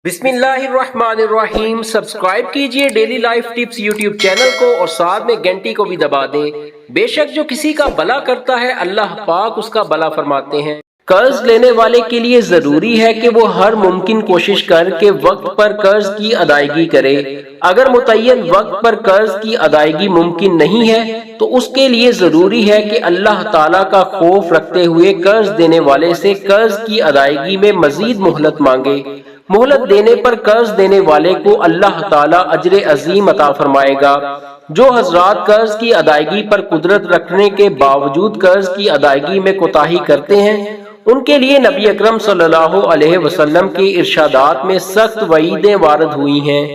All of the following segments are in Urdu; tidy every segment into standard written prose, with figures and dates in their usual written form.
بسم اللہ الرحمن الرحیم۔ سبسکرائب کیجئے daily life tips YouTube channel کو اور ساتھ میں گھنٹی کو بھی دبا دیں۔ بے شک جو کسی کا بھلا کرتا ہے اللہ پاک اس کا بھلا فرماتے ہیں۔ قرض لینے والے کے لیے ضروری ہے کہ وہ ہر ممکن کوشش کر کے وقت پر قرض کی ادائیگی کرے۔ اگر متعین وقت پر قرض کی ادائیگی ممکن نہیں ہے تو اس کے لیے ضروری ہے کہ اللہ تعالیٰ کا خوف رکھتے ہوئے قرض دینے والے سے قرض کی ادائیگی میں مزید مہلت مانگے۔ مہلت دینے پر قرض دینے والے کو اللہ تعالیٰ اجر عظیم عطا فرمائے گا۔ جو حضرات قرض کی ادائیگی پر قدرت رکھنے کے باوجود قرض کی ادائیگی میں کوتاہی کرتے ہیں، ان کے لیے نبی اکرم صلی اللہ علیہ وسلم کے ارشادات میں سخت وعیدیں وارد ہوئی ہیں۔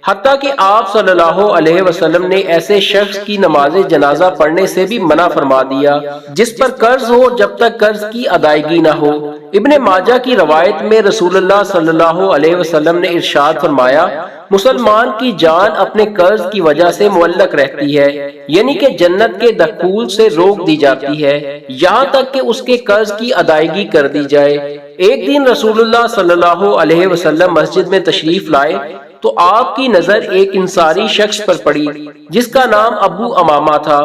حتیٰ کہ آپ صلی اللہ علیہ وسلم نے ایسے شخص کی نماز جنازہ پڑھنے سے بھی منع فرما دیا جس پر قرض ہو جب تک قرض کی ادائیگی نہ ہو۔ ابن ماجہ کی روایت میں رسول اللہ صلی اللہ علیہ وسلم نے ارشاد فرمایا، مسلمان کی جان اپنے قرض کی وجہ سے معلق رہتی ہے، یعنی کہ جنت کے دخول سے روک دی جاتی ہے یہاں تک کہ اس کے قرض کی ادائیگی کر دی جائے۔ ایک دن رسول اللہ صلی اللہ علیہ وسلم مسجد میں تشریف لائے تو آپ کی نظر ایک انصاری شخص پر پڑی جس کا نام ابو امامہ تھا۔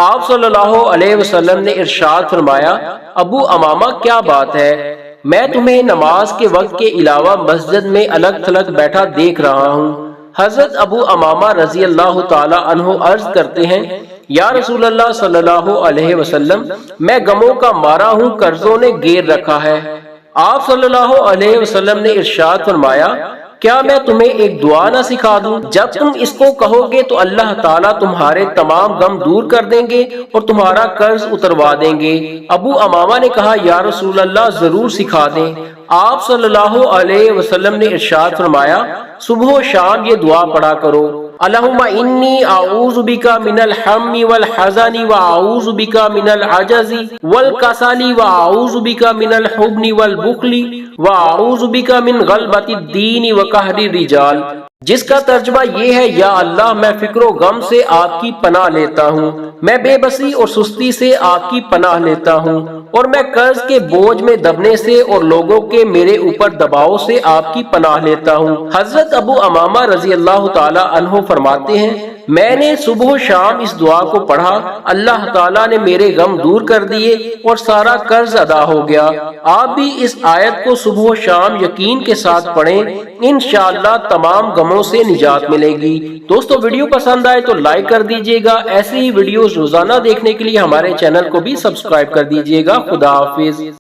آپ صلی اللہ علیہ وسلم نے ارشاد فرمایا، ابو امامہ کیا بات ہے؟ میں تمہیں نماز کے وقت کے علاوہ مسجد میں الگ تھلگ بیٹھا دیکھ رہا ہوں۔ حضرت ابو امامہ رضی اللہ تعالی عنہ عرض کرتے ہیں، یا رسول اللہ صلی اللہ علیہ وسلم، میں غموں کا مارا ہوں، قرضوں نے گھیر رکھا ہے۔ آپ صلی اللہ علیہ وسلم نے ارشاد فرمایا، کیا میں تمہیں ایک دعا نہ سکھا دوں؟ جب تم اس کو کہو گے تو اللہ تعالیٰ تمہارے تمام غم دور کر دیں گے اور تمہارا قرض اتروا دیں گے۔ ابو امامہ نے کہا، یا رسول اللہ ضرور سکھا دیں۔ آپ صلی اللہ علیہ وسلم نے ارشاد فرمایا، صبح و شام یہ دعا پڑھا کرو، اللہم انی اعوذ بک من الہم والحزن واعوذ بک من العجز والکسل واعوذ بک من الحزن والبخل واعوذ بک من غلبۃ الدین وقہر الرجال، جس کا ترجمہ یہ ہے، یا اللہ میں فکر و غم سے آپ کی پناہ لیتا ہوں، میں بے بسی اور سستی سے آپ کی پناہ لیتا ہوں، اور میں قرض کے بوجھ میں دبنے سے اور لوگوں کے میرے اوپر دباؤ سے آپ کی پناہ لیتا ہوں۔ حضرت ابو امامہ رضی اللہ تعالی عنہ فرماتے ہیں، میں نے صبح و شام اس دعا کو پڑھا، اللہ تعالیٰ نے میرے غم دور کر دیے اور سارا قرض ادا ہو گیا۔ آپ بھی اس آیت کو صبح و شام یقین کے ساتھ پڑھیں، انشاءاللہ تمام غموں سے نجات ملے گی۔ دوستو ویڈیو پسند آئے تو لائک کر دیجئے گا، ایسے ہی ویڈیوز روزانہ دیکھنے کے لیے ہمارے چینل کو بھی سبسکرائب کر دیجئے گا۔ خدا حافظ۔